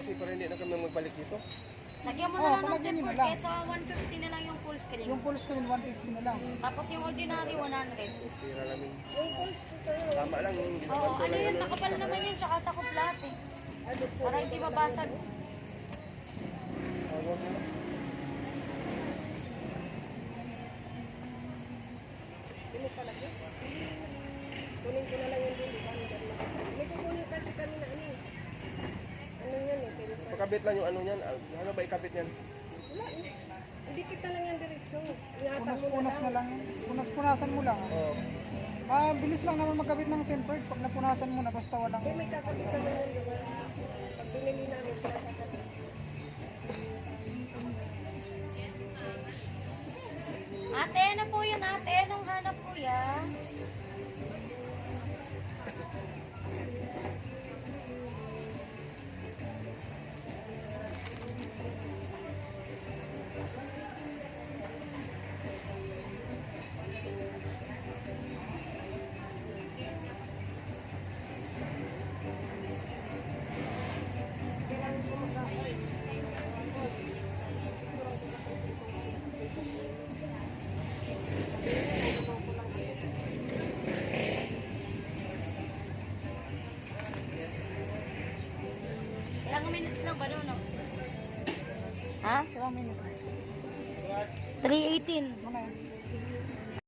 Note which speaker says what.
Speaker 1: kasi para hindi na kami magbalik dito.
Speaker 2: Lagyan mo na lang ng tempered kahit sa 150 na lang yung full screen.
Speaker 3: Yung full screen, 150 na lang.
Speaker 2: Tapos yung ordinary, 100.
Speaker 1: Sira namin. Tama lang yung
Speaker 2: Oo,
Speaker 1: ginawa ko
Speaker 2: ano
Speaker 1: lang.
Speaker 2: yun, makapal naman yun, tsaka sa kuplat eh. Para hindi mabasag.
Speaker 1: Awas na.
Speaker 4: Kunin ko na lang yung din, di ba? May kukunin kasi kami na ano. Ano yan eh, pero
Speaker 1: Pakabit lang yung ano niyan. Ano ba ikabit yan?
Speaker 4: wala eh. Hindi kita lang yan diretso. Ingatan mo na
Speaker 3: Punas-punas na
Speaker 4: lang.
Speaker 3: lang yun. Punas-punasan mo lang.
Speaker 1: Oo.
Speaker 3: Bilis lang naman magkabit ng tempered pag napunasan mo na basta walang...
Speaker 4: Eh, may kakabitan na yan, di ba? Pag binili namin sila kakabit.
Speaker 2: Ate, ano po yun ate? Anong hanap po yan? Ilang minutes lang ba doon, no? Ha?
Speaker 3: Ilang minute?
Speaker 2: 3:18.
Speaker 3: Ano na yun?